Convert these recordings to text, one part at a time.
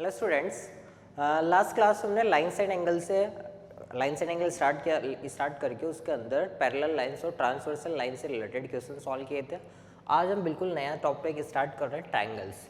Hello students, last class हमने lines and angle start करके उसके अंदर पैरेलल लाइन्स और ट्रांसवर्सल लाइन से रिलेटेड क्वेश्चन सॉल्व किए थे। आज हम बिल्कुल नया टॉपिक स्टार्ट कर रहे हैं, ट्रायंगल्स।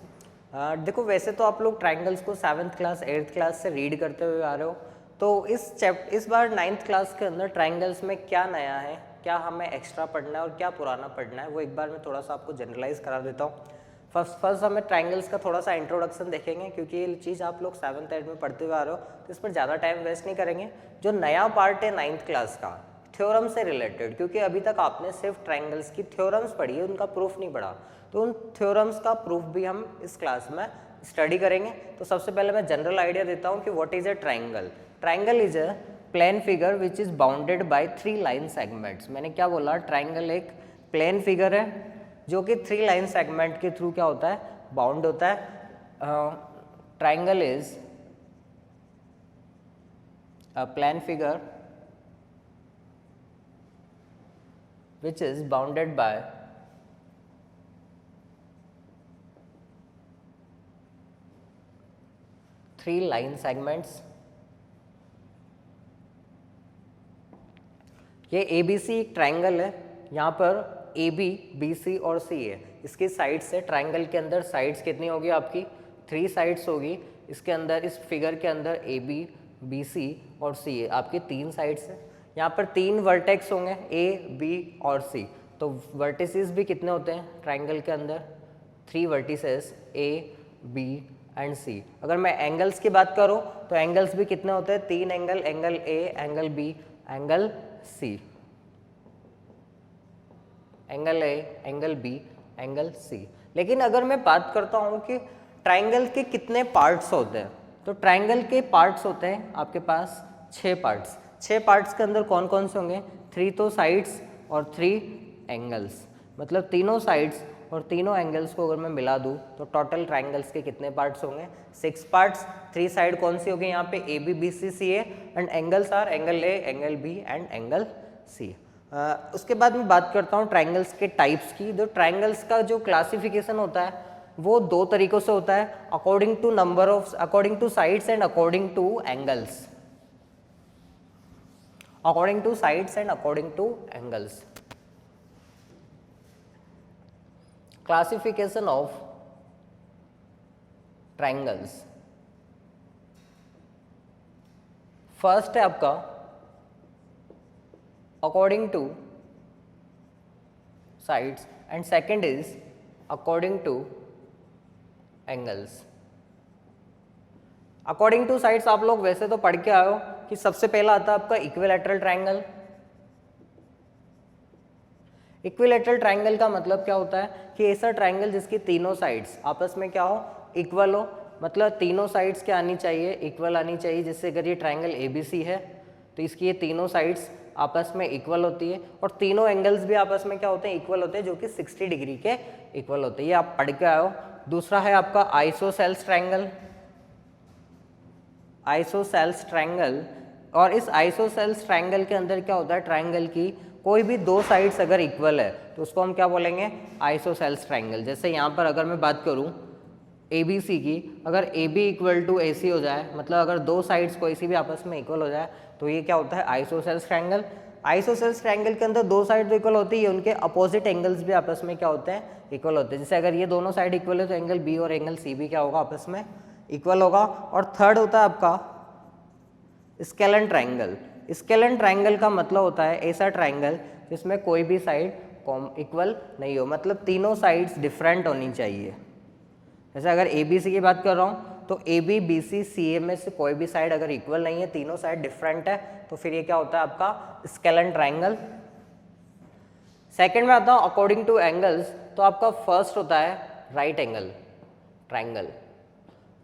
देखो, वैसे तो आप लोग ट्रायंगल्स को 7th क्लास 8th क्लास से रीड करते हुए आ रहे हो, तो इस बार 9th क्लास के अंदर ट्रायंगल्स में क्या नया है, क्या हमें एक्स्ट्रा पढ़ना है और क्या पुराना पढ़ना है, वो एक बार मैं थोड़ा सा आपको जनरलाइज करा देता हूँ। फर्स्ट हमें ट्रायंगल्स का थोड़ा सा इंट्रोडक्शन देखेंगे, क्योंकि ये चीज़ आप लोग 7th 8th में पढ़ते हुए आ रहे हो, तो इस पर ज़्यादा टाइम वेस्ट नहीं करेंगे। जो नया पार्ट है 9th क्लास का, थ्योरम से रिलेटेड, क्योंकि अभी तक आपने सिर्फ ट्रायंगल्स की थ्योरम्स पढ़ी है, उनका प्रूफ नहीं पढ़ा, तो उन थ्योरम्स का प्रूफ भी हम इस क्लास में स्टडी करेंगे। तो सबसे पहले मैं जनरल आइडिया देता हूँ कि what is a triangle. Triangle is a plane figure which is bounded by 3 line segments. मैंने क्या बोला, ट्रायंगल एक प्लेन फिगर है जो कि 3 लाइन सेगमेंट के थ्रू क्या होता है, बाउंड होता है। Triangle is a plane figure which is bounded by 3 line segments। ये ABC एक ट्रायंगल है, यहाँ पर AB, BC और C है। इसकी साइड्स है, ट्रायंगल के अंदर साइड्स कितनी होगी आपकी, 3 साइड्स होगी। इसके अंदर, इस फिगर के अंदर AB, BC और C है, आपकी 3 साइड्स है। यहाँ पर 3 वर्टेक्स होंगे, A, B और C। तो वर्टिसेस भी कितने होते हैं ट्रायंगल के अंदर, 3 vertices A, B and C। अगर मैं एंगल्स की बात करूँ तो एंगल्स भी कितने होते हैं, 3 angle, angle A, angle B, angle C, angle A, angle B, angle C। लेकिन अगर मैं बात करता हूँ कि ट्रायंगल के कितने पार्ट्स होते हैं, तो ट्रायंगल के पार्ट्स होते हैं आपके पास 6 पार्ट्स। 6 पार्ट्स के अंदर कौन कौन से होंगे, 3 तो साइड्स और 3 एंगल्स, मतलब तीनों साइड्स और तीनों एंगल्स को अगर मैं मिला दूँ तो टोटल ट्रायंगल्स के कितने पार्ट्स होंगे, 6 पार्ट्स। 3 साइड कौन सी होगी यहाँ पे, AB, BC, CA and angles R angle A, angle B and angle C। उसके बाद मैं बात करता हूँ ट्रायंगल्स के टाइप्स की। जो ट्रायंगल्स का जो क्लासिफिकेशन होता है वो 2 तरीकों से होता है, according two sides and according two angles. According two sides and according two angles. Classification of triangles. First है आपका according two sides and second is according two angles. According two sides आप लोग वैसे तो पढ़ के आए हो कि सबसे पहला आता है आपका इक्विलैटरल ट्रायंगल। इक्विलैटरल ट्रायंगल का मतलब क्या होता है कि ऐसा ट्रायंगल जिसकी तीनों साइड्स आपस में क्या हो, इक्वल हो, मतलब तीनों साइड्स क्या आनी चाहिए, इक्वल आनी चाहिए। जैसे अगर ये ट्रायंगल ABC है तो इसकी ये तीनों साइड्स आपस में इक्वल होती है और तीनों एंगल्स भी आपस में क्या होते हैं, इक्वल होते हैं, जो कि 60 डिग्री के इक्वल होते हैं। ये आप पढ़ के आए हो। दूसरा है आपका आइसोसेल्स ट्रायंगल। आइसोसेल्स ट्रायंगल, और इस आइसोसेल्स ट्रायंगल के अंदर क्या होता है, ट्रायंगल की कोई भी 2 साइड्स अगर इक्वल है तो उसको हम क्या बोलेंगे, आइसोसेल्स ट्रायंगल। जैसे यहाँ पर अगर मैं बात करूँ ABC की, अगर AB इक्वल टू AC हो जाए, मतलब अगर 2 साइड्स कोई सी भी आपस में इक्वल हो जाए तो ये क्या होता है, आइसोसेल्स ट्रायंगल। आइसोसेल्स ट्रायंगल के अंदर 2 साइड तो इक्वल होती है, उनके अपोजिट एंगल्स भी आपस में क्या होते हैं, इक्वल होते हैं। जैसे अगर ये दोनों साइड इक्वल है तो एंगल B और एंगल C भी क्या होगा, आपस में इक्वल होगा। और थर्ड होता है आपका स्केलन ट्रायंगल। स्केलन ट्रायंगल का मतलब होता है ऐसा ट्रायंगल जिसमें कोई भी साइड इक्वल नहीं हो, मतलब तीनों साइड्स डिफरेंट होनी चाहिए। जैसे अगर ABC की बात कर रहा हूँ तो AB, BC, CA में से कोई भी साइड अगर इक्वल नहीं है, तीनों साइड डिफरेंट है, तो फिर ये क्या होता है आपका स्केलन ट्रायंगल। सेकंड में आता हूँ अकॉर्डिंग टू एंगल्स, तो आपका फर्स्ट होता है right angle triangle.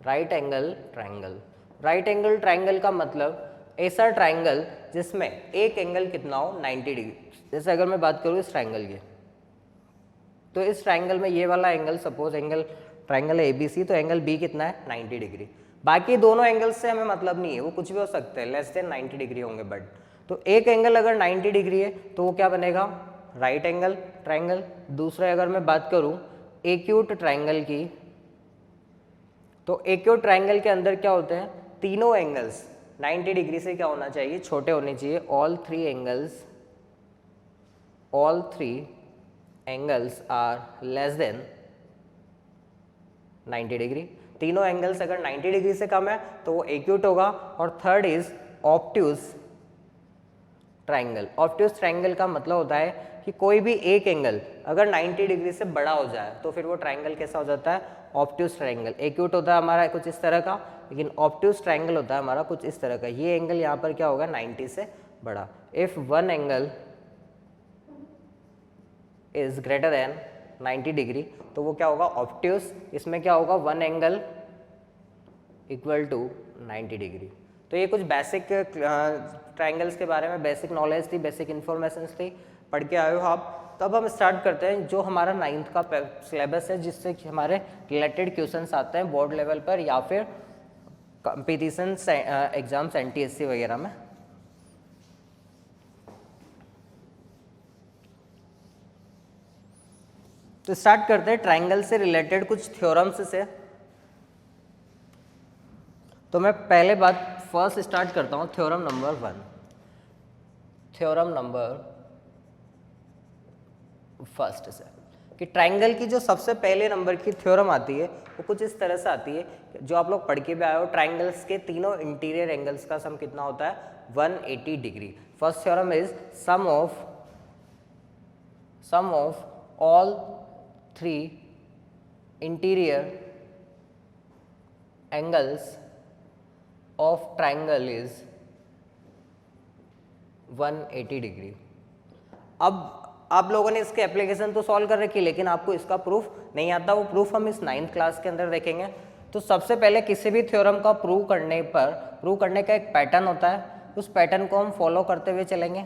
Right angle triangle, right angle triangle का मतलब ऐसा ट्रायंगल जिसमें एक एंगल कितना हो, 90 डिग्री। जैसे अगर मैं बात करूँ इस ट्रायंगल की, तो इस ट्रायंगल में ये वाला एंगल, सपोज एंगल ट्रायंगल है ABC, तो एंगल B कितना है, 90 डिग्री। बाकी दोनों एंगल्स से हमें मतलब नहीं है, वो कुछ भी हो सकते हैं, लेस देन 90 डिग्री होंगे। बट तो एक एंगल अगर 90 डिग्री है तो वो क्या बनेगा, राइट एंगल ट्रायंगल। दूसरा अगर मैं बात करूँ एक्यूट ट्रायंगल की, तो एक्यूट ट्राइंगल के अंदर क्या होते हैं, तीनों एंगल्स 90 डिग्री से क्या होना चाहिए, छोटे होने चाहिए। All three angles are less than 90 degree. तीनों एंगल्स अगर 90 डिग्री से कम है तो वो एक्यूट होगा। और third is obtuse triangle. Obtuse triangle का मतलब होता है कि कोई भी एक एंगल अगर 90 डिग्री से बड़ा हो जाए तो फिर वो ट्राइंगल कैसा हो जाता है, ऑब्ट्यूज ट्राइंगल। एक्यूट होता है हमारा कुछ इस तरह का, लेकिन ऑब्ट्यूज ट्राइंगल होता है हमारा कुछ इस तरह का। ये एंगल यहाँ पर क्या होगा, 90 से बड़ा। If one angle is greater than 90 degree तो वो क्या होगा, ऑब्ट्यूज। इसमें क्या होगा, one angle equal to 90 degree. तो ये कुछ बेसिक ट्राइंगल्स के बारे में बेसिक नॉलेज थी, बेसिक इन्फॉर्मेशंस थी, पढ़ के आए हो आप। तब हम स्टार्ट करते हैं जो हमारा 9th का सिलेबस है, जिससे कि हमारे रिलेटेड क्वेश्चंस आते हैं बोर्ड लेवल पर या फिर कंपटीशन एग्जाम्स NTSC वगैरह में। तो स्टार्ट करते हैं ट्राइंगल से रिलेटेड कुछ थ्योरम्स से। तो मैं पहले बात फर्स्ट स्टार्ट करता हूँ theorem number 1। Theorem number first से कि ट्राइंगल की जो सबसे पहले नंबर की थ्योरम आती है वो कुछ इस तरह से आती है, जो आप लोग पढ़ के भी आए हो। ट्राइंगल्स के तीनों इंटीरियर एंगल्स का सम कितना होता है, 180 degree. First theorem is sum of all three interior angles of triangle is 180 degree. अब आप लोगों ने इसके एप्लीकेशन तो सॉल्व कर रखी, लेकिन आपको इसका प्रूफ नहीं आता। वो प्रूफ हम इस 9th क्लास के अंदर देखेंगे। तो सबसे पहले किसी भी थ्योरम का प्रूव करने का एक पैटर्न होता है, उस पैटर्न को हम फॉलो करते हुए चलेंगे।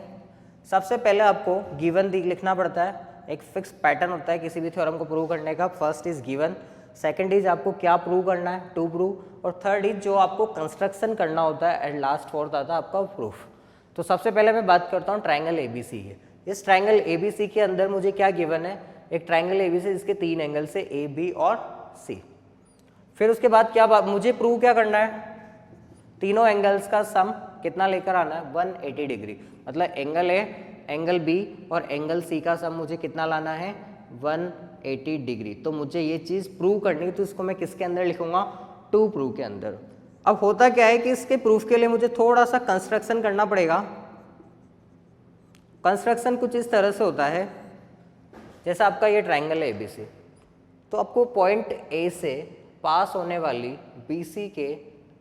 सबसे पहले आपको गिवन लिखना पड़ता है, एक फिक्स पैटर्न होता है किसी भी थ्योरम को प्रूव करने का। First is given, second is आपको क्या प्रूव करना है, टू प्रूव, और थर्ड इज जो आपको कंस्ट्रक्शन करना होता है, एंड लास्ट फोर्थ आता है आपका प्रूफ। तो सबसे पहले मैं बात करता हूँ ट्राइंगल ABC की। इस ट्राइंगल ABC के अंदर मुझे क्या गिवन है, एक ट्राइंगल ABC जिसके 3 एंगल से A, B और C। फिर उसके बाद क्या मुझे प्रूव क्या करना है, तीनों एंगल्स का सम कितना लेकर आना है, 180 डिग्री। मतलब एंगल A, एंगल B और एंगल C का सम मुझे कितना लाना है, 180 डिग्री। तो मुझे ये चीज़ प्रूव करनी है, तो इसको मैं किसके अंदर लिखूंगा, टू प्रूव के अंदर। अब होता क्या है कि इसके प्रूफ के लिए मुझे थोड़ा सा कंस्ट्रक्शन करना पड़ेगा। कंस्ट्रक्शन कुछ इस तरह से होता है, जैसा आपका ये ट्राइंगल है ABC, तो आपको पॉइंट A से पास होने वाली BC के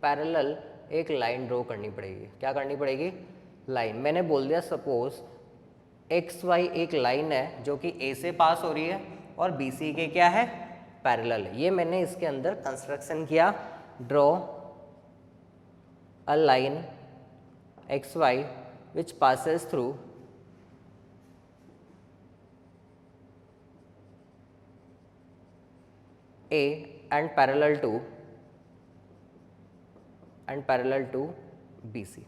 पैरेलल एक लाइन ड्रॉ करनी पड़ेगी। क्या करनी पड़ेगी, लाइन। मैंने बोल दिया सपोज XY एक लाइन है जो कि A से पास हो रही है और BC के क्या है, पैरेलल है। ये मैंने इसके अंदर कंस्ट्रक्शन किया, draw a line XY which passes through A and parallel to BC।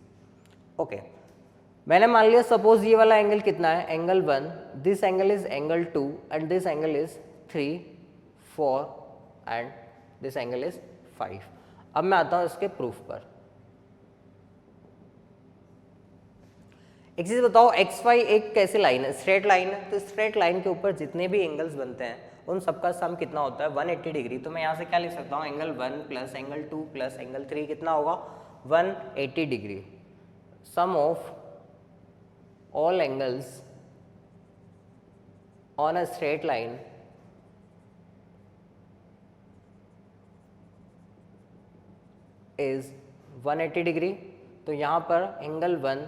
Okay, मैंने मान लिया सपोज ये वाला एंगल कितना है, angle 1, this angle is angle 2 and this angle is 3, 4 and this angle is 5। अब मैं आता हूँ इसके प्रूफ पर। एक चीज बताओ, XY एक कैसी लाइन है, स्ट्रेट लाइन है। तो स्ट्रेट लाइन के ऊपर जितने भी एंगल्स बनते हैं उन सबका सम कितना होता है, 180 डिग्री। तो मैं यहाँ से क्या लिख सकता हूँ, angle 1 plus angle 2 plus angle 3 कितना होगा, 180 degree. Sum of all angles on a straight line is 180 degree. तो यहाँ पर एंगल 1,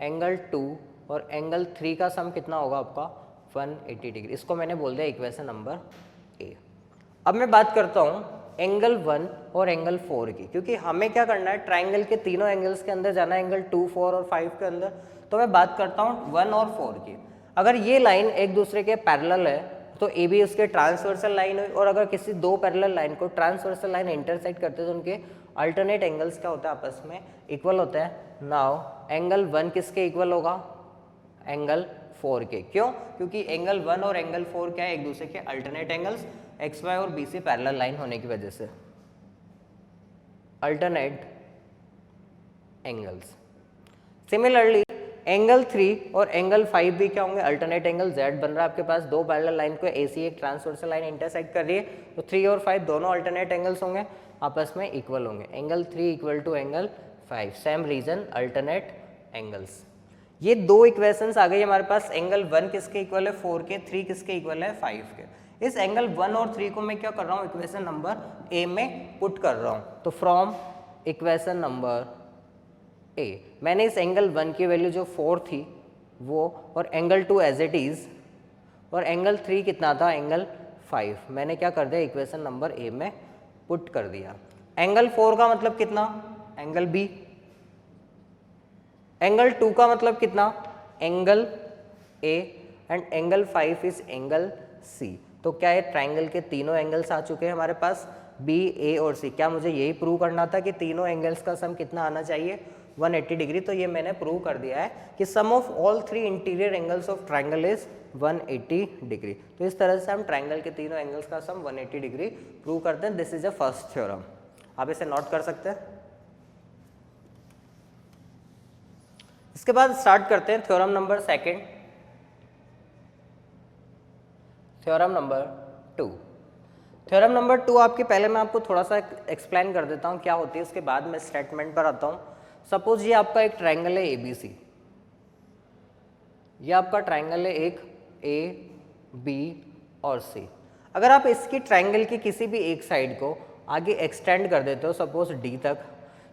एंगल 2 और एंगल 3 का सम कितना होगा आपका, 180 डिग्री। इसको मैंने बोल दिया इक्वेशन नंबर A। अब मैं बात करता हूँ एंगल 1 और एंगल 4 की, क्योंकि हमें क्या करना है, ट्राइंगल के तीनों एंगल्स के अंदर जाना है, एंगल 2, 4 और 5 के अंदर। तो मैं बात करता हूँ 1 और 4 की। अगर ये लाइन एक दूसरे के पैरेलल है तो AB उसके ट्रांसवर्सल लाइन है, और अगर किसी दो पैरेलल लाइन को ट्रांसवर्सल लाइन इंटरसेक्ट करते हैं तो उनके अल्टरनेट एंगल्स क्या होता है, आपस में इक्वल होता है। नाउ एंगल 1 किसके इक्वल होगा, एंगल 4 के। क्यों, क्योंकि एंगल 1 और एंगल 4 क्या है, एक दूसरे के अल्टरनेट एंगल्स, XY और BC पैरेलल लाइन होने की वजह से। Alternate angles. सिमिलरली एंगल 3 और एंगल 5 भी क्या होंगे, अल्टरनेट एंगल। Z बन रहा है आपके पास, दो पैरेलल लाइन को AC एक ट्रांसवर्सल लाइन इंटरसेक्ट कर रही है, तो 3 और 5 दोनों अल्टरनेट एंगल्स होंगे, आपस में इक्वल होंगे। Angle 3 equal to angle 5, same reason, alternate angles. ये दो इक्वेशंस आ गई हमारे पास। एंगल 1 किसके इक्वल है, 4 के, 3 किसके इक्वल है, 5 के। इस एंगल 1 और 3 को मैं क्या कर रहा हूँ, इक्वेशन नंबर ए में पुट कर रहा हूँ। तो फ्रॉम इक्वेशन नंबर ए मैंने इस एंगल 1 की वैल्यू जो 4 थी वो, और एंगल 2 एज इट इज, और एंगल 3 कितना था, एंगल 5, मैंने क्या कर दिया, इक्वेशन नंबर ए में पुट कर दिया। एंगल 4 का मतलब कितना, एंगल बी। एंगल 2 का मतलब कितना, angle A, and angle 5 is angle C. तो क्या ये ट्राइंगल के तीनों एंगल्स आ चुके हैं हमारे पास, बी, ए और सी। क्या मुझे यही प्रूव करना था कि तीनों एंगल्स का सम कितना आना चाहिए, 180 डिग्री। तो ये मैंने प्रूव कर दिया है कि sum of all 3 interior angles of triangle is 180 degree. तो इस तरह से हम ट्राइंगल के तीनों एंगल्स का सम 180 डिग्री प्रूव करते हैं। This is a first theorem, आप इसे नोट कर सकते हैं। इसके बाद स्टार्ट करते हैं theorem number second, theorem number 2। Theorem number 2 आपके, पहले मैं आपको थोड़ा सा एक्सप्लेन कर देता हूँ क्या होती है, उसके बाद मैं स्टेटमेंट पर आता हूँ। सपोज ये आपका एक ट्राइंगल है ABC, ये आपका ट्राइंगल है एक A, B और C। अगर आप इसकी ट्राइंगल की किसी भी एक साइड को आगे एक्सटेंड कर देते हो सपोज D तक,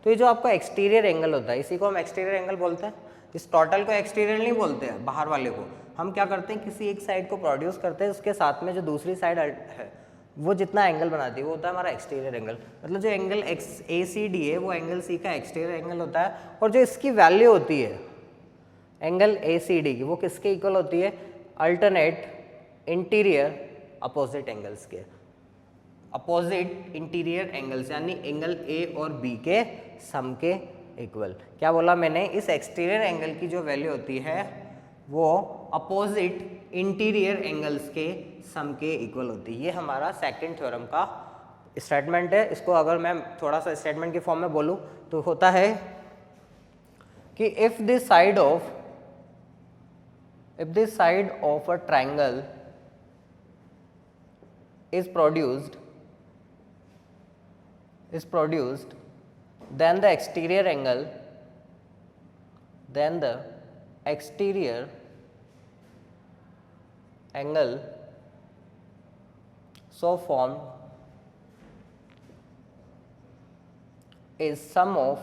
तो ये जो आपका एक्सटीरियर एंगल होता है, इसी को हम एक्सटीरियर एंगल बोलते हैं। इस टोटल को एक्सटीरियर नहीं बोलते हैं, बाहर वाले को हम क्या करते हैं, किसी एक साइड को प्रोड्यूस करते हैं, उसके साथ में जो दूसरी साइड है वो जितना एंगल बनाती है वो होता है हमारा एक्सटीरियर एंगल। मतलब जो एंगल ACD है वो एंगल C का एक्सटीरियर एंगल होता है, और जो इसकी वैल्यू होती है एंगल ACD की, वो किसके इक्वल होती है, अल्टरनेट इंटीरियर अपोजिट एंगल्स के, अपोजिट इंटीरियर एंगल्स, यानी एंगल A और B के सम के इक्वल। क्या बोला मैंने, इस एक्सटीरियर एंगल की जो वैल्यू होती है वो अपोजिट इंटीरियर एंगल्स के सम के इक्वल होती है। ये हमारा सेकंड थ्योरम का स्टेटमेंट है। इसको अगर मैं थोड़ा सा स्टेटमेंट की फॉर्म में बोलूँ तो होता है कि if this side of a triangle is produced, then the exterior angle so formed is sum of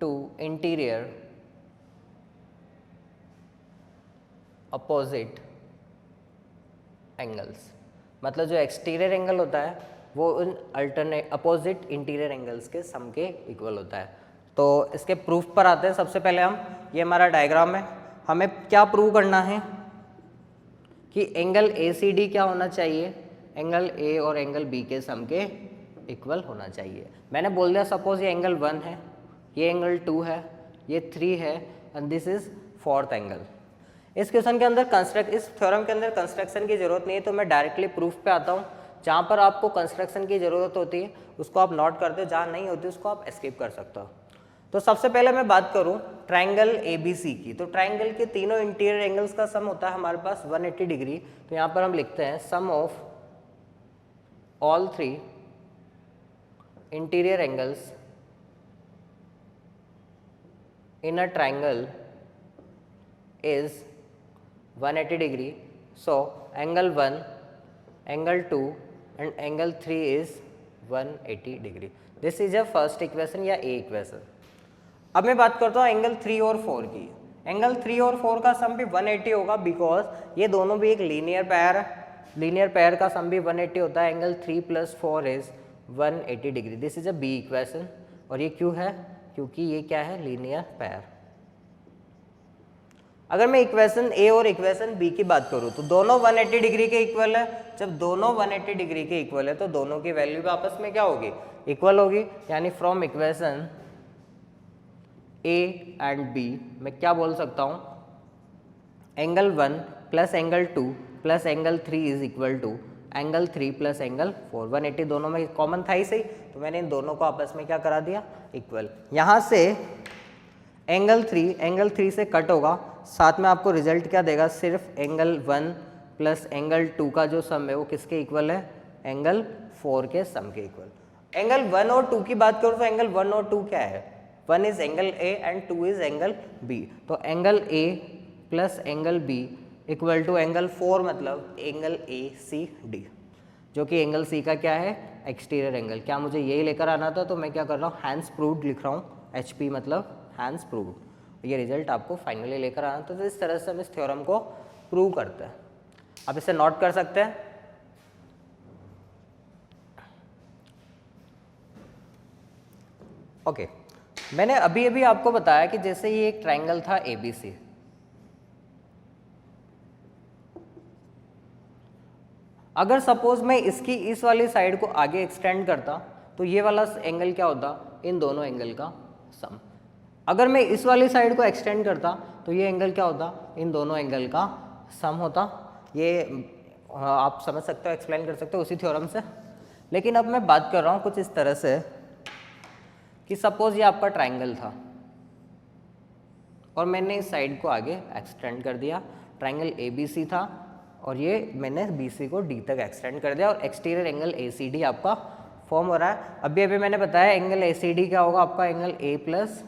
two interior opposite angles. मतलब जो एक्सटीरियर एंगल होता है वो उन अपोजिट इंटीरियर एंगल्स के सम के इक्वल होता है। तो इसके प्रूफ पर आते हैं। सबसे पहले हम, ये हमारा डायग्राम है, हमें क्या प्रूव करना है कि एंगल ACD क्या होना चाहिए, एंगल A और एंगल B के सम के इक्वल होना चाहिए। मैंने बोल दिया सपोज ये एंगल 1 है, ये एंगल 2 है, ये 3 है, and this is 4th angle. इस क्वेश्चन के अंदर इस थ्योरम के अंदर कंस्ट्रक्शन की जरूरत नहीं है, तो मैं डायरेक्टली प्रूफ पे आता हूँ। जहाँ पर आपको कंस्ट्रक्शन की जरूरत होती है उसको आप नोट करते हो, जहाँ नहीं होती उसको आप एस्केप कर सकते हो। तो सबसे पहले मैं बात करूँ ट्राइंगल ABC की, तो ट्राइंगल के तीनों इंटीरियर एंगल्स का सम होता है हमारे पास 180 डिग्री। तो यहाँ पर हम लिखते हैं sum of all 3 interior angles in a triangle is 180 degree. So angle 1, angle 2 and angle 3 is 180 degree. This is a first equation या A equation। अब मैं बात करता हूँ एंगल 3 और 4 की। एंगल 3 और 4 का सम भी 180 होगा, बिकॉज ये दोनों भी एक लीनियर पेयर है। लीनियर पेयर का सम भी 180 होता है। Angle 3 + 4 is 180 degree. This is a B equation. और ये क्यों है, क्योंकि ये क्या है, लीनियर पेयर। अगर मैं इक्वेशन A और इक्वेशन B की बात करूँ तो दोनों 180 डिग्री के इक्वल है। जब दोनों 180 डिग्री के इक्वल है तो दोनों की वैल्यू आपस में क्या होगी, इक्वल होगी। यानी from equation A and B मैं क्या बोल सकता हूँ, angle 1 + angle 2 + angle 3 is equal to angle 3 plus angle 4, 180 दोनों में कॉमन था ही सही, तो मैंने इन दोनों को आपस में क्या करा दिया, इक्वल। यहाँ से एंगल 3 से कट होगा, साथ में आपको रिजल्ट क्या देगा, सिर्फ एंगल 1 प्लस एंगल 2 का जो सम है वो किसके इक्वल है, एंगल 4 के सम के इक्वल। एंगल 1 और 2 की बात करो तो एंगल 1 और 2 क्या है, 1 is angle A and 2 is angle B, तो angle A plus angle B equal to angle 4 मतलब एंगल ए सी डी, जो कि एंगल सी का क्या है, एक्सटीरियर एंगल। क्या मुझे यही लेकर आना था, तो मैं क्या कर रहा हूँ, हैंस प्रूव्ड लिख रहा हूँ, एच पी मतलब हैंस प्रूव्ड। ये रिजल्ट आपको फाइनली लेकर आना था, तो इस तरह से हम इस थ्योरम को प्रूव करते हैं। आप इसे नोट कर सकते हैं। ओके, मैंने अभी अभी आपको बताया कि जैसे ये एक ट्रायंगल था एबीसी, अगर सपोज मैं इसकी इस वाली साइड को आगे एक्सटेंड करता तो ये वाला एंगल क्या होता, इन दोनों एंगल का सम। अगर मैं इस वाली साइड को एक्सटेंड करता तो ये एंगल क्या होता, इन दोनों एंगल का सम होता। ये आप समझ सकते हो, एक्सप्लेन कर सकते हो उसी थ्योरम से। लेकिन अब मैं बात कर रहा हूँ कुछ इस तरह से कि सपोज ये आपका ट्रायंगल था और मैंने इस साइड को आगे एक्सटेंड कर दिया, ट्रायंगल एबीसी था और ये मैंने बीसी को डी तक एक्सटेंड कर दिया और एक्सटीरियर एंगल एसीडी आपका फॉर्म हो रहा है। अभी अभी मैंने बताया एंगल एसीडी क्या होगा आपका, angle A plus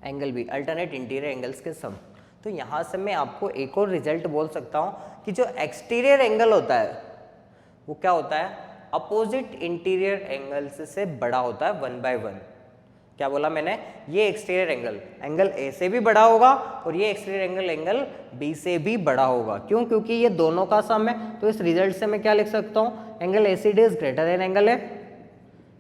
angle B, alternate interior angles के सम। तो यहाँ से मैं आपको एक और रिजल्ट बोल सकता हूँ कि जो एक्सटीरियर एंगल होता है वो क्या होता है, अपोजिट इंटीरियर एंगल्स से बड़ा होता है 1/1। क्या बोला मैंने, ये एक्सटीरियर एंगल ए से भी बड़ा होगा और ये एक्सटीरियर एंगल बी से भी बड़ा होगा। क्यों, क्योंकि ये दोनों का सम है। तो इस रिजल्ट से मैं क्या लिख सकता हूँ, angle ACD is greater than angle A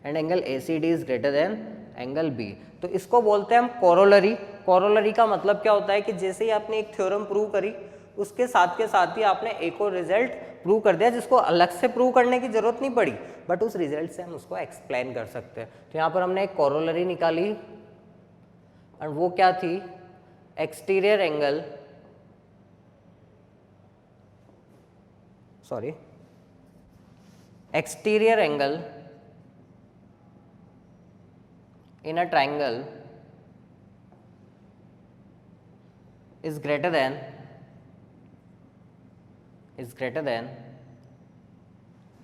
and angle ACD is greater than angle B. तो इसको बोलते हैं हम कोरोलरी। कोरोलरी का मतलब क्या होता है कि जैसे ही आपने एक थ्योरम प्रूव करी उसके साथ के साथ ही आपने एक और रिजल्ट प्रूव कर दिया, जिसको अलग से प्रूव करने की जरूरत नहीं पड़ी, बट उस रिजल्ट से हम उसको एक्सप्लेन कर सकते हैं। तो यहाँ पर हमने एक कोरोलरी निकाली और वो क्या थी, exterior angle, sorry exterior angle in a triangle is greater than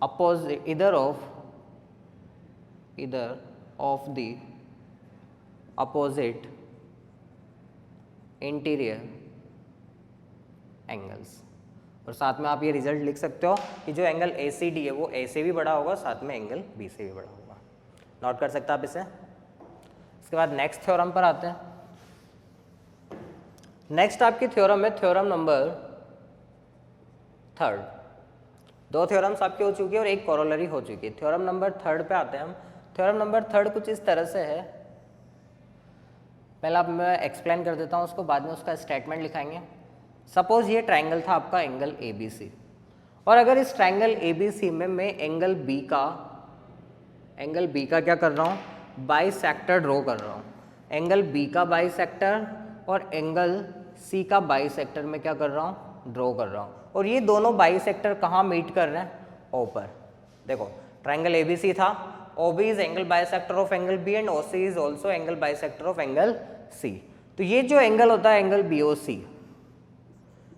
opposite either of the opposite interior angles। और साथ में आप ये रिजल्ट लिख सकते हो कि जो एंगल ACD है वो A से भी बड़ा होगा, साथ में एंगल B से भी बड़ा होगा। नोट कर सकते हैं आप इसे। इसके बाद नेक्स्ट थ्योरम पर आते हैं। नेक्स्ट आपकी थ्योरम है थ्योरम नंबर 3। 2 थ्योरम्स आपकी हो चुकी है और एक कोरोलरी हो चुकी है। थ्योरम नंबर 3 पे आते हैं हम। थ्योरम नंबर 3 कुछ इस तरह से है, पहले आप मैं एक्सप्लेन कर देता हूँ उसको, बाद में उसका स्टेटमेंट लिखाएंगे। सपोज ये ट्रायंगल था आपका एंगल ABC, और अगर इस ट्रायंगल ABC में मैं एंगल B का क्या कर रहा हूँ, बाइसेक्टर ड्रॉ कर रहा हूँ। एंगल B का बाइसेक्टर और एंगल C का बाइसेक्टर में क्या कर रहा हूँ, ड्रॉ कर रहा हूँ। और ये दोनों बाइसेक्टर कहाँ मीट कर रहे हैं, O पर। देखो ट्रायंगल ABC था, OB is angle bisector of angle B and OC is also angle bisector of angle C। तो ये जो एंगल होता है एंगल BOC,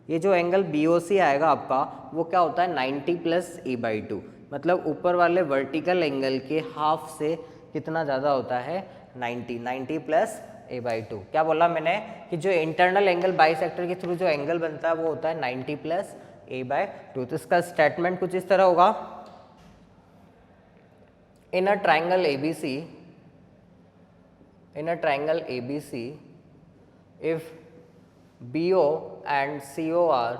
ये जो एंगल BOC आएगा आपका वो क्या होता है 90 प्लस A/2, मतलब ऊपर वाले वर्टिकल एंगल के हाफ से कितना ज़्यादा होता है 90 प्लस A/2। क्या बोला मैंने कि जो इंटरनल एंगल बाइसेक्टर के थ्रू जो एंगल बनता है वो होता है 90 प्लस A/2। तो इसका स्टेटमेंट कुछ इस तरह होगा, in a triangle ABC if BO and CO are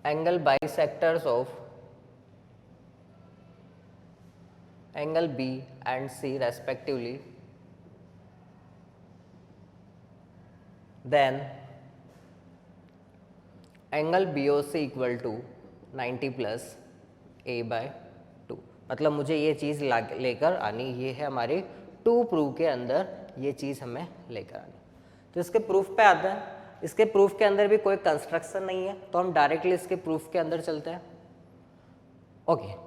angle bisectors of angle B and C respectively, then angle BOC equal to 90 plus A/2। मतलब मुझे ये चीज़ लेकर आनी, ये है हमारे 2 प्रूफ के अंदर ये चीज़ हमें लेकर आनी। तो इसके प्रूफ पे आते हैं। इसके प्रूफ के अंदर भी कोई कंस्ट्रक्शन नहीं है, तो हम डायरेक्टली इसके प्रूफ के अंदर चलते हैं। ओके,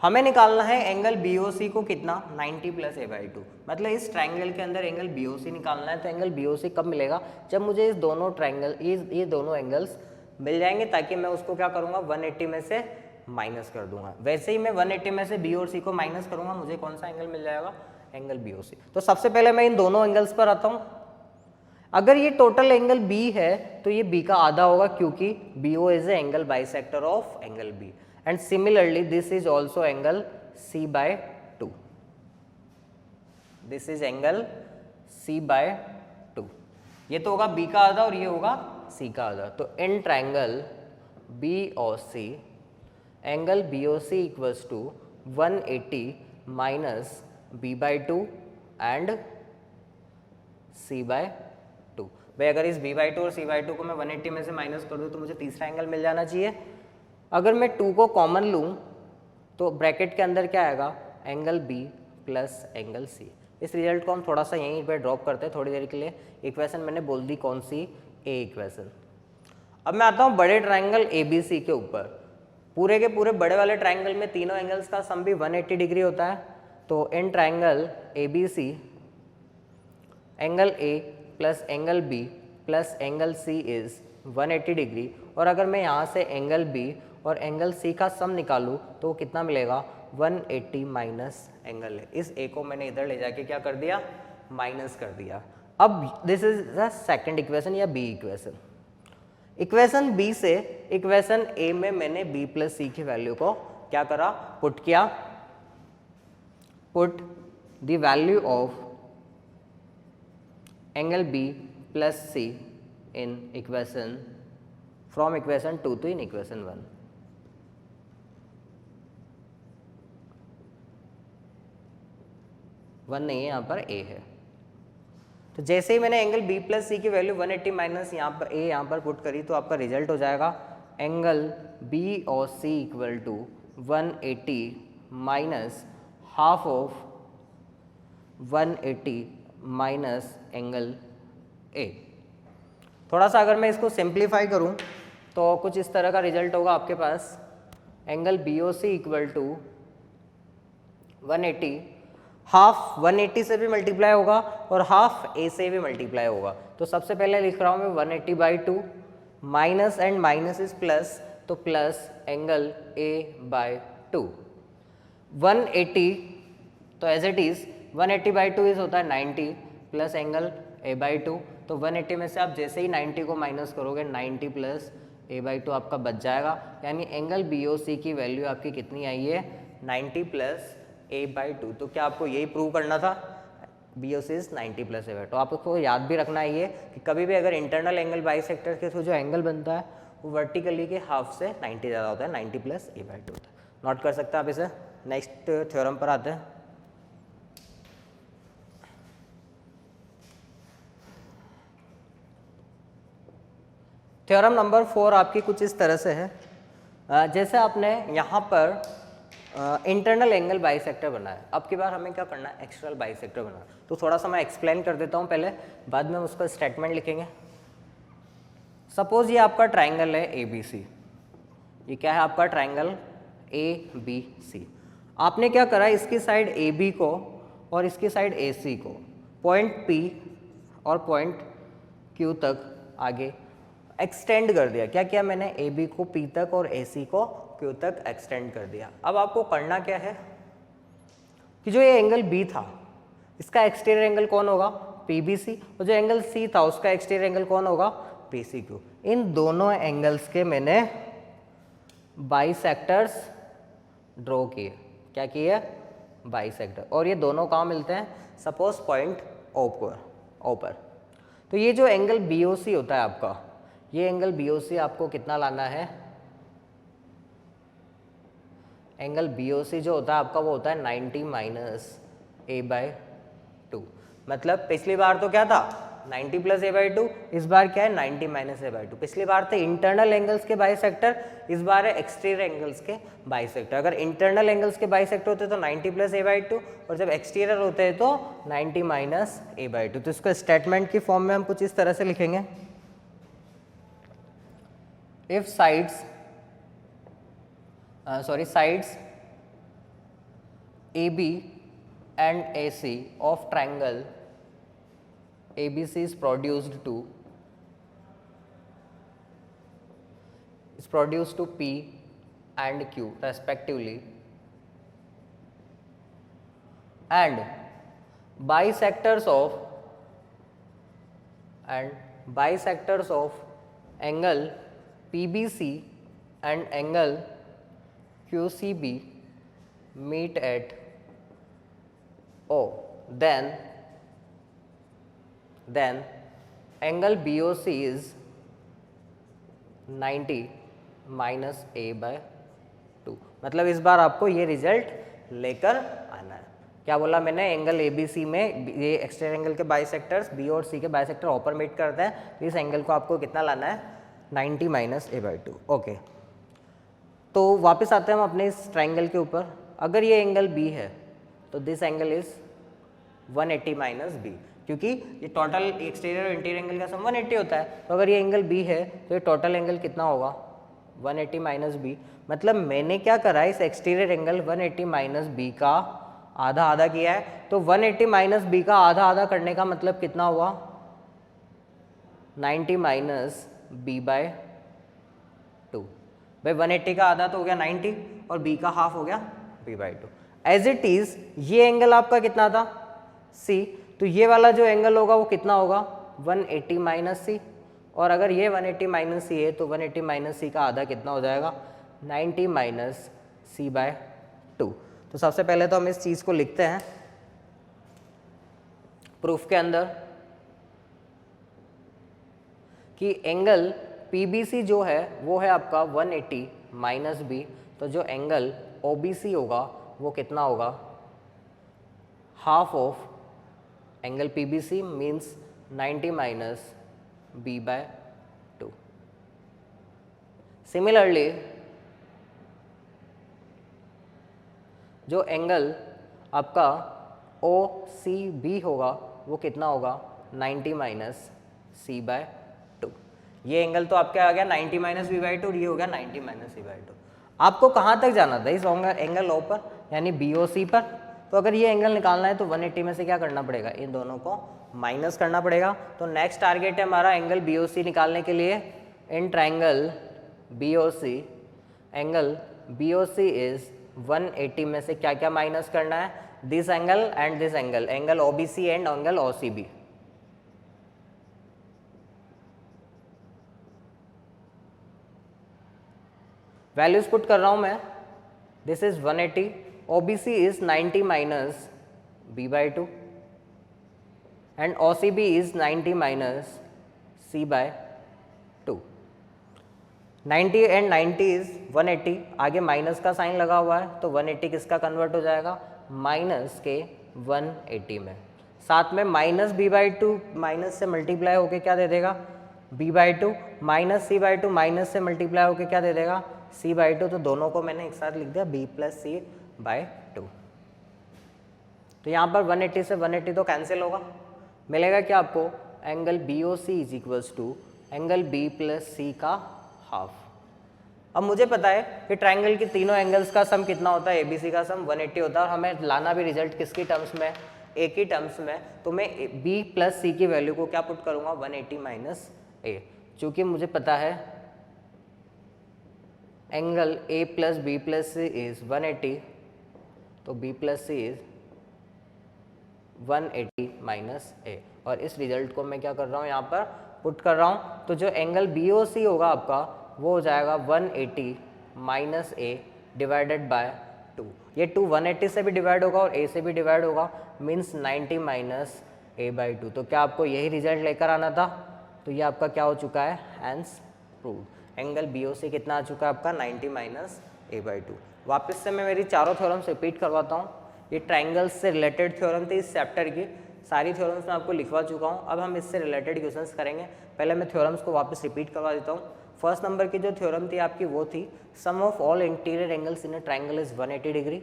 हमें निकालना है एंगल BOC को कितना 90 + a/2, मतलब इस ट्रायंगल के अंदर एंगल BOC निकालना है। तो एंगल BOC कब मिलेगा, जब मुझे इस दोनों ट्रायंगल ये दोनों एंगल्स मिल जाएंगे, ताकि मैं उसको क्या करूँगा 180 में से माइनस कर दूंगा। वैसे ही मैं 180 में से B और C को माइनस करूँगा, मुझे कौन सा एंगल मिल जाएगा, एंगल BOC। तो सबसे पहले मैं इन दोनों एंगल्स पर आता हूँ। अगर ये टोटल एंगल B है तो ये B का आधा होगा, क्योंकि BO is A angle bisector of angle B, and similarly this is also angle C/2, this is angle C/2। ये तो होगा B का आधा और ये होगा C का आधा। तो in triangle BOC angle BOC equals to 180 minus B/2 and C/2। भाई अगर इस B/2 और C/2 को मैं 180 में से माइनस कर दूँ तो मुझे तीसरा एंगल मिल जाना चाहिए। अगर मैं 2 को कॉमन लूँ तो ब्रैकेट के अंदर क्या आएगा, angle B plus angle C। इस रिजल्ट को हम थोड़ा सा यहीं पे ड्रॉप करते हैं थोड़ी देर के लिए। इक्वेशन मैंने बोल दी कौन सी, ए इक्वेशन। अब मैं आता हूँ बड़े ट्रायंगल ABC के ऊपर। पूरे के पूरे बड़े वाले ट्रायंगल में तीनों एंगल्स का सम भी 180 डिग्री होता है। तो in triangle ABC angle A plus angle B plus angle C is 180 degree. और अगर मैं यहाँ से एंगल B और एंगल C का सम निकालूँ तो कितना मिलेगा, 180 माइनस एंगल A। इस A को मैंने इधर ले जाके क्या कर दिया, माइनस कर दिया। अब this is the second equation या B इक्वेशन। इक्वेशन B से इक्वेशन A में मैंने B प्लस C की वैल्यू को क्या करा, पुट किया। Put the value of angle B plus C in equation from equation 2 to in equation 1। One नहीं है, यहाँ पर A है। तो जैसे ही मैंने एंगल B प्लस C की वैल्यू 180 माइनस यहाँ पर A यहाँ पर पुट करी तो आपका रिजल्ट हो जाएगा एंगल B और C equal to 180 minus half of 180 minus angle A। थोड़ा सा अगर मैं इसको सिंप्लीफाई करूँ तो कुछ इस तरह का रिजल्ट होगा आपके पास। Angle BOC equal to 180, half 180 से भी मल्टीप्लाई होगा और हाफ A से भी मल्टीप्लाई होगा। तो सबसे पहले लिख रहा हूँ मैं 180/2, minus and minus is plus, तो प्लस एंगल A/2। 180 तो एज इट इज 180/2 इज होता है 90 प्लस एंगल A/2। तो 180 में से आप जैसे ही 90 को माइनस करोगे 90 प्लस A/2 आपका बच जाएगा। यानी एंगल BOC की वैल्यू आपकी कितनी आई है, 90 प्लस A/2। तो क्या आपको यही प्रूव करना था, BOC इज 90 प्लस A/2। तो आपको याद भी रखना है ये कि कभी भी अगर इंटरनल एंगल बाइसेक्टर के थ्रू जो एंगल बनता है वो वर्टिकली के हाफ से 90 ज़्यादा होता है, 90 प्लस A/2 होता है। नोट कर सकते हैं आप इसे। नेक्स्ट थ्योरम पर आते हैं। थ्योरम नंबर 4 आपकी कुछ इस तरह से है। जैसे आपने यहाँ पर इंटरनल एंगल बाइसेक्टर बनाया, अब की बार हमें क्या करना है, एक्सटर्नल बाइसेक्टर बनाना। तो थोड़ा सा मैं एक्सप्लेन कर देता हूँ पहले, बाद में उसका स्टेटमेंट लिखेंगे। सपोज ये आपका ट्राइंगल है ABC। ये क्या है आपका ट्राइंगल ABC। आपने क्या करा, इसकी साइड AB को और इसकी साइड AC को पॉइंट P और पॉइंट Q तक आगे एक्सटेंड कर दिया। क्या किया मैंने, AB को P तक और AC को Q तक एक्सटेंड कर दिया। अब आपको करना क्या है कि जो ये एंगल B था इसका एक्सटीरियर एंगल कौन होगा, PBC, और जो एंगल C था उसका एक्सटीरियर एंगल कौन होगा, PCQ। इन दोनों एंगल्स के मैंने बाइसेक्टर्स ड्रॉ किए। क्या किए, बाइसेक्टर। और ये दोनों कहाँ मिलते हैं, सपोज पॉइंट O पर। तो ये जो एंगल BOC होता है आपका, ये एंगल BOC आपको कितना लाना है, एंगल BOC जो होता है आपका वो होता है 90 माइनस A/2। मतलब पिछली बार तो क्या था 90 प्लस ए बाई टू, इस बार क्या है 90 माइनस ए बाई टू। पिछली बार थे इंटरनल एंगल्स के बाइसेक्टर, इस बार है एक्सटीरियर एंगल्स के बाइसेक्टर। अगर इंटरनल एंगल्स के बाइसेक्टर होते तो 90 प्लस ए बाई टू, और जब एक्सटीरियर होते हैं तो 90 माइनस ए बाई टू। तो इसको स्टेटमेंट की फॉर्म में हम कुछ इस तरह से लिखेंगे, if sides sides AB and AC of triangle ABC is produced to P and Q respectively, and bisectors of angle PBC and angle QCB meet at O, then angle BOC is 90 minus A by two. मतलब इस बार आपको ये result लेकर आना है। क्या बोला मैंने, एंगल ABC में ये एक्सटीरियर एंगल के बाइसेक्टर्स B और C के बाइसेक्टर ऑपर मीट करते हैं, इस एंगल को आपको कितना लाना है 90 minus A by two. Okay, तो वापस आते हैं हम अपने इस ट्राइंगल के ऊपर। अगर ये एंगल B है तो this angle is 180 minus B, क्योंकि ये टोटल एक्सटीरियर और इंटीरियर एंगल का सम 180 होता है। तो अगर ये एंगल B है तो ये टोटल एंगल कितना होगा 180 माइनस B। मतलब मैंने क्या करा है, इस एक्सटीरियर एंगल 180 माइनस B का आधा आधा किया है। तो 180 माइनस B का आधा आधा करने का मतलब कितना हुआ 90 माइनस B बाय 2। भाई 180 का आधा तो हो गया 90 और B का हाफ हो गया B by 2। As it is ये एंगल आपका कितना था C, तो ये वाला जो एंगल होगा वो कितना होगा 180 माइनस C, और अगर ये 180 माइनस C है तो 180 माइनस C का आधा कितना हो जाएगा 90 माइनस C बाय 2। तो सबसे पहले तो हम इस चीज़ को लिखते हैं प्रूफ के अंदर कि एंगल PBC जो है वो है आपका 180 माइनस B, तो जो एंगल OBC होगा वो कितना होगा half of angle PBC means 90 minus B by 2। Similarly जो एंगल आपका OCB होगा वो कितना होगा 90 माइनस C बाय 2। ये एंगल तो आपका आ गया 90 माइनस B बाई 2, ये हो गया 90 माइनस C बाई 2। आपको कहाँ तक जाना था इस एंगल O पर, यानी BOC पर। तो अगर ये एंगल निकालना है तो 180 में से क्या करना पड़ेगा, इन दोनों को माइनस करना पड़ेगा। तो नेक्स्ट टारगेट है हमारा एंगल BOC निकालने के लिए। In triangle BOC, angle BOC is 180 में से क्या क्या माइनस करना है, this angle and this angle, angle OBC and angle OCB। Values put कर रहा हूं मैं, this is 180, OBC is 90 minus B by 2 and OCB is 90 minus C by 2। 90 and 90 is 180, आगे माइनस का साइन लगा हुआ है तो 180 किसका कन्वर्ट हो जाएगा माइनस के 180 में। साथ में माइनस B बाई 2 माइनस से मल्टीप्लाई होके क्या दे देगा B by 2, minus C by 2 minus से मल्टीप्लाई होके क्या दे देगा C बाई 2। तो दोनों को मैंने एक साथ लिख दिया B प्लस C बाई 2। तो यहाँ पर 180 से 180 तो कैंसिल होगा, मिलेगा क्या आपको angle BOC is equals to angle B plus C का हाफ। अब मुझे पता है कि ट्राइंगल के तीनों एंगल्स का सम कितना होता है, ABC का सम 180 होता है, और हमें लाना भी रिजल्ट किसकी टर्म्स में, A की टर्म्स में। तो मैं B प्लस C की वैल्यू को क्या पुट करूँगा 180 माइनस A, चूँकि मुझे पता है angle A plus B plus C is 180, तो B plus C is 180 minus A, और इस रिजल्ट को मैं क्या कर रहा हूँ यहाँ पर पुट कर रहा हूँ। तो जो एंगल BOC होगा आपका वो हो जाएगा 180 माइनस A डिवाइडेड बाय 2। ये 2 180 से भी डिवाइड होगा और A से भी डिवाइड होगा, मीन्स 90 माइनस A बाई 2। तो क्या आपको यही रिजल्ट लेकर आना था, तो ये आपका क्या हो चुका है हैंस प्रूव्ड। एंगल BOC कितना आ चुका है आपका 90 माइनस A बाई 2। वापस से मैं मेरी चारों थ्योरम्स रिपीट करवाता हूँ। ये ट्राइंगल्स से रिलेटेड थ्योरम थी इस चैप्टर की, सारी थ्योरम्स मैं आपको लिखवा चुका हूँ। अब हम इससे रिलेटेड क्वेश्चंस करेंगे। पहले मैं थ्योरम्स को वापस रिपीट करवा देता हूँ। फर्स्ट नंबर की जो थ्योरम थी आपकी वो थी sum of all interior angles in a triangle is 180 degree.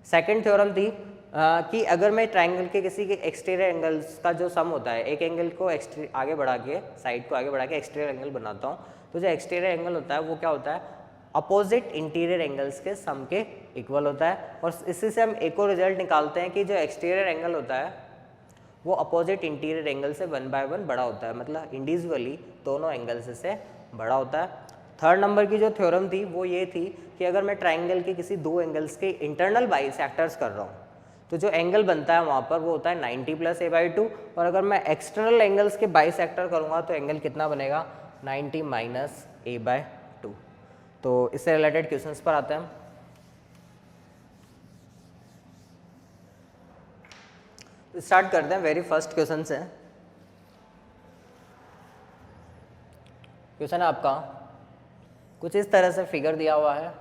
Second theorem थी कि अगर मैं ट्राइंगल के किसी के एक्सटीरियर एंगल्स का जो सम होता है, एक एंगल को आगे बढ़ा के, साइड को आगे बढ़ा के एक्सटीरियर एंगल बनाता हूँ, तो जो एक्सटीरियर एंगल होता है वो क्या होता है, अपोजिट इंटीरियर एंगल्स के सम के इक्वल होता है। और इसी से हम एक और रिजल्ट निकालते हैं कि जो एक्सटीरियर एंगल होता है वो अपोजिट इंटीरियर एंगल से 1 बाय 1 बड़ा होता है, मतलब इंडिविजुअली दोनों एंगल्स से बड़ा होता है। थर्ड नंबर की जो थ्योरम थी वो ये थी कि अगर मैं ट्राइंगल के किसी दो एंगल्स के इंटरनल बाइसेक्टर्स कर रहा हूँ तो जो एंगल बनता है वहाँ पर वो होता है 90 + a/2, और अगर मैं एक्सटर्नल एंगल्स के बाइसेक्टर करूँगा तो एंगल कितना बनेगा, 90 - a/2। तो इससे रिलेटेड क्वेश्चंस पर आते हैं। स्टार्ट करते हैं। वेरी फर्स्ट क्वेश्चन से। क्वेश्चन है आपका कुछ इस तरह से फिगर दिया हुआ है।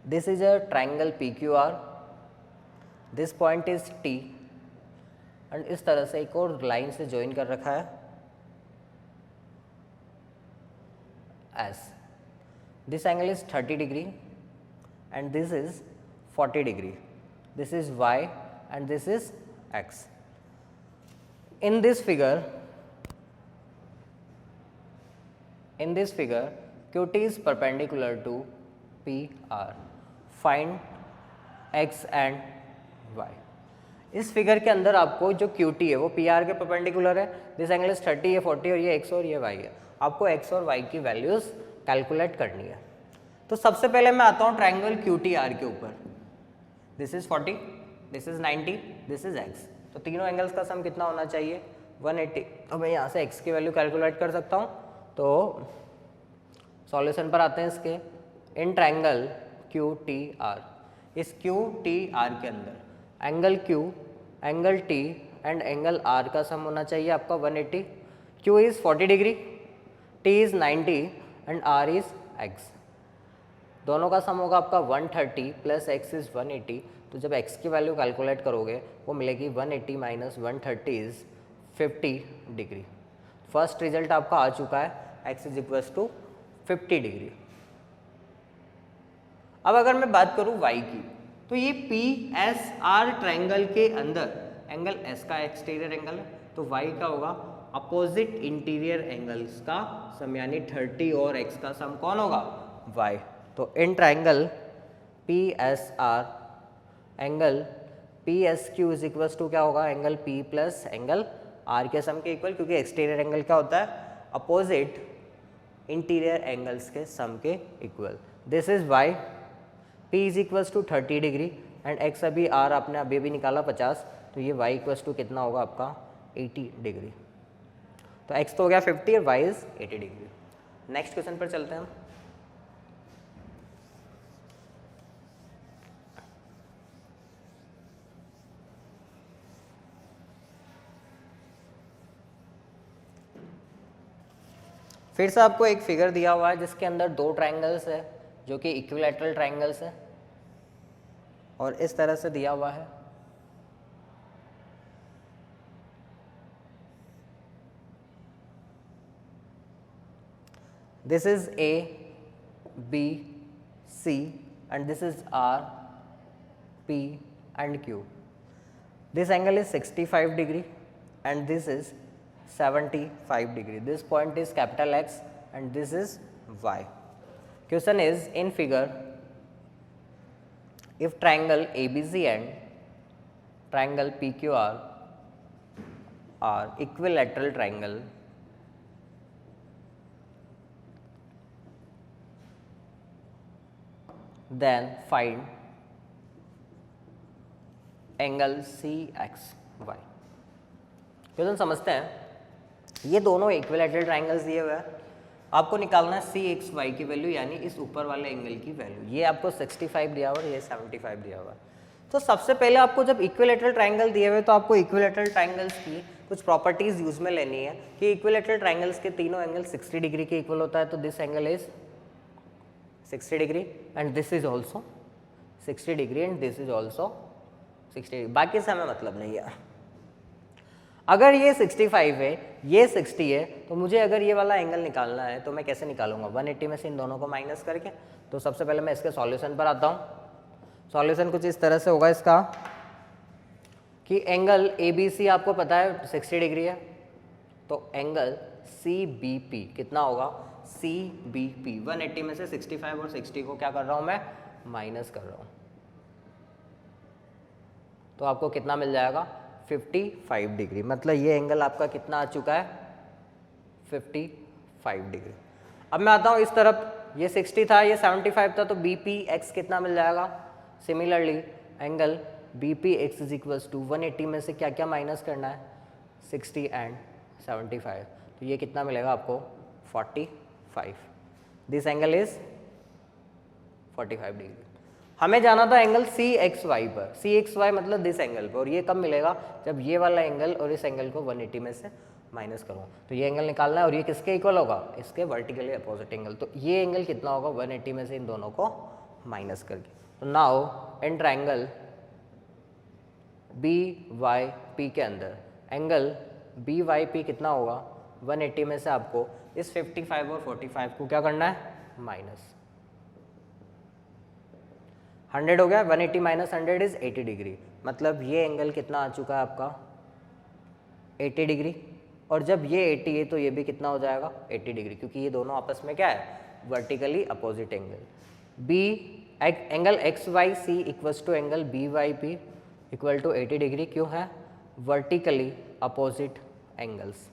This is a triangle PQR, this point is T, and इस तरह से एक और लाइन से ज्वाइन कर रखा है S. This angle is 30 degree and this is 40 degree. This is Y and this is X. In this figure, QT is perpendicular to PR. Find X and Y. इस फिगर के अंदर आपको जो QT है वो PR के perpendicular है। This angle is 30, ये 40 और ये X और ये Y है। आपको X और Y की वैल्यूज कैलकुलेट करनी है। तो सबसे पहले मैं आता हूँ ट्राइंगल QTR के ऊपर। This is 40, this is 90, this is X। तो तीनों एंगल्स का सम कितना होना चाहिए, 180। तो मैं यहाँ से X की वैल्यू कैलकुलेट कर सकता हूँ। तो सॉल्यूशन पर आते हैं इसके। इन ट्राइंगल QTR, इस QTR के अंदर angle Q, angle T and angle R का सम होना चाहिए आपका 180। Q is 40 degree, T is 90 and R is X। दोनों का सम होगा आपका 130 + X इज 180। तो जब X की वैल्यू कैलकुलेट करोगे वो मिलेगी 180 - 130 इज 50 डिग्री। फर्स्ट रिजल्ट आपका आ चुका है, X is equals to 50 degree. अब अगर मैं बात करूं Y की, तो ये PSR ट्राइंगल के अंदर एंगल S का एक्सटीरियर एंगल है, तो Y का होगा अपोजिट इंटीरियर एंगल्स का सम, यानी 30 और X का सम कौन होगा, Y। तो in triangle PSR angle PSQ is equals to क्या होगा, एंगल P + एंगल R के सम के इक्वल, क्योंकि एक्सटीरियर एंगल क्या होता है, अपोजिट इंटीरियर एंगल्स के सम के equal. This is Y, P is equals to 30 degree and X अभी R आपने अभी भी निकाला 50, तो ये Y इक्वल्स टू कितना होगा आपका 80 डिग्री। तो X तो हो गया 50 और Y is 80 degree. Next question पर चलते हैं हम। फिर से आपको एक फिगर दिया हुआ है जिसके अंदर दो ट्राइंगल्स है जो कि इक्विलैटरल ट्राइंगल्स है और इस तरह से दिया हुआ है। This is A, B, C and this is R, P and Q. This angle is 65 degree and this is 75 degree. This point is capital X and this is Y. Question is, in figure, if triangle ABC and triangle PQR are equilateral triangle, then find angle CXY। Question समझते हैं। ये दोनों equilateral triangles दिए हुए हैं, आपको निकालना है CXY की वैल्यू, यानी इस ऊपर वाले एंगल की वैल्यू। ये आपको 65 दिया हुआ है, ये 75 दिया हुआ है। तो सबसे पहले आपको जब इक्विलैटरल ट्राइंगल दिए हुए तो आपको इक्विलैटरल ट्राइंगल्स की कुछ प्रॉपर्टीज यूज में लेनी है कि इक्विलैटरल ट्राइंगल्स के तीनों एंगल 60 डिग्री के इक्वल होता है। तो this angle is 60 degree and this is also 60 degree and this is also 60 degree, बाकी से हमें मतलब नहीं है। अगर ये 65 है, ये 60 है, तो मुझे अगर ये वाला एंगल निकालना है तो मैं कैसे निकालूंगा? 180 में से इन दोनों को माइनस करके। तो सबसे पहले मैं इसके सॉल्यूशन पर आता हूँ। सॉल्यूशन कुछ इस तरह से होगा इसका कि एंगल ABC आपको पता है 60 डिग्री है, तो एंगल CBP कितना होगा? CBP 180 में से 65 और 60 को क्या कर रहा हूँ मैं? माइनस कर रहा हूँ, तो आपको कितना मिल जाएगा? 55 डिग्री। मतलब ये एंगल आपका कितना आ चुका है? 55 डिग्री। अब मैं आता हूँ इस तरफ, ये 60 था, ये 75 था, तो BPX कितना मिल जाएगा? Similarly angle BPX is equals to 180 में से क्या क्या माइनस करना है? 60 एंड 75, तो ये कितना मिलेगा आपको? 45। This angle is 45 degree. हमें जाना था एंगल CXY पर, CXY मतलब दिस एंगल पर, और ये कब मिलेगा? जब ये वाला एंगल और इस एंगल को 180 में से माइनस करूँ, तो ये एंगल निकालना है, और ये किसके इक्वल होगा? इसके वर्टिकली अपोजिट एंगल। तो ये एंगल कितना होगा? 180 में से इन दोनों को माइनस करके। तो नाउ इन ट्राइंगल BYP के अंदर एंगल BYP कितना होगा? 180 में से आपको इस 55 और 45 को क्या करना है? माइनस। 100 हो गया, 180 माइनस 100 इज 80 डिग्री। मतलब ये एंगल कितना आ चुका है आपका? 80 डिग्री। और जब ये 80 है तो ये भी कितना हो जाएगा? 80 डिग्री, क्योंकि ये दोनों आपस में क्या है? Vertically opposite angle. Angle XYC equals to angle BYP equal to 80 degree. क्यों है? Vertically opposite angles.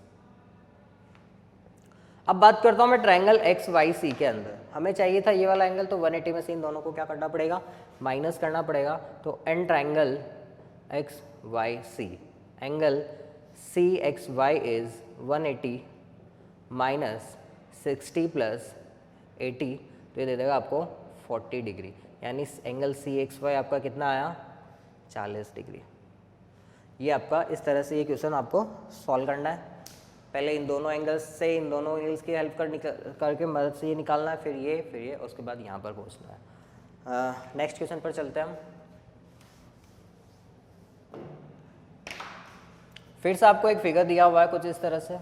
अब बात करता हूँ मैं ट्रायंगल XYC के अंदर। हमें चाहिए था ये वाला एंगल, तो 180 में से इन दोनों को क्या करना पड़ेगा? माइनस करना पड़ेगा। तो in triangle XYC angle CXY is 180 minus 60 plus 80, तो ये दे देगा आपको 40 डिग्री। यानी एंगल CXY आपका कितना आया? 40 डिग्री। ये आपका इस तरह से ये क्वेश्चन आपको सॉल्व करना है। पहले इन दोनों एंगल्स से, इन दोनों एंगल्स की हेल्प करके मदद से ये निकालना है, फिर ये, उसके बाद यहाँ पर पहुँचना है। नेक्स्ट क्वेश्चन पर चलते हैं हम। फिर से आपको एक फिगर दिया हुआ है कुछ इस तरह से,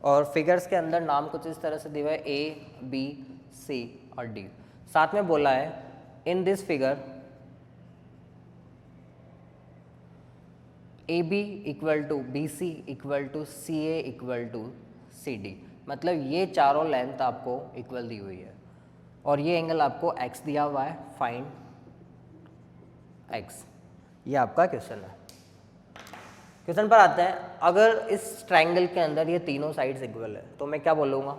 और फिगर्स के अंदर नाम कुछ इस तरह से दिया हुआ है A, B, C और D। साथ में बोला है in this figure AB equal to BC equal to CA equal to CD। मतलब ये चारों लेंथ आपको इक्वल दी हुई है, और ये एंगल आपको x दिया हुआ है, फाइंड x। ये आपका क्वेश्चन है। क्वेश्चन पर आते हैं। अगर इस ट्रायंगल के अंदर ये तीनों साइड्स इक्वल है, तो मैं क्या बोलूँगा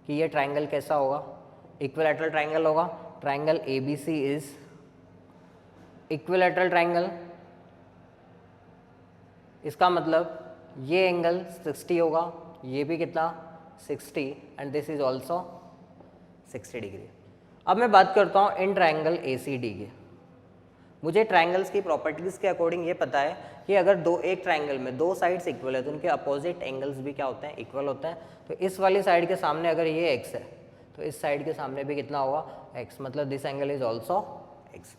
कि ये ट्रायंगल कैसा होगा? इक्विलैटरल ट्रायंगल होगा। Triangle ABC is equilateral triangle. इसका मतलब ये एंगल 60 होगा, ये भी कितना? 60, and this is also 60 degree. अब मैं बात करता हूँ इन ट्रायंगल ACD की। मुझे ट्रायंगल्स की प्रॉपर्टीज़ के अकॉर्डिंग ये पता है कि अगर एक ट्रायंगल में दो साइड्स इक्वल है तो उनके अपोजिट एंगल्स भी क्या होते हैं? इक्वल होते हैं। तो इस वाली साइड के सामने अगर ये x है, तो इस साइड के सामने भी कितना होगा? x। मतलब this angle is also x।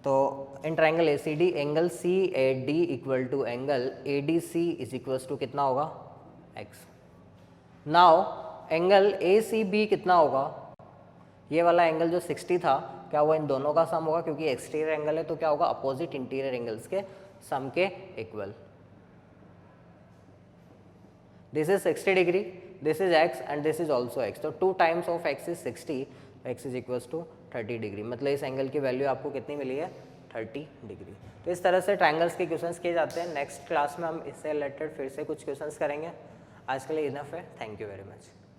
तो in triangle ACD angle CAD equal to angle ADC is equals to कितना होगा? x। नाउ एंगल ACB कितना होगा? ये वाला एंगल जो 60 था, क्या वो इन दोनों का सम होगा? क्योंकि एक्सटीरियर एंगल है, तो क्या होगा? अपोजिट इंटीरियर एंगल्स के सम के equal. This is 60 degree, this is x and this is also x। तो 2 times of x is 60, x is equals to 30 degree. मतलब इस एंगल की वैल्यू आपको कितनी मिली है? 30 डिग्री। तो इस तरह से ट्रायंगल्स के क्वेश्चंस किए जाते हैं। नेक्स्ट क्लास में हम इससे रिलेटेड फिर से कुछ क्वेश्चंस करेंगे। आज के लिए इनफ है। Thank you very much.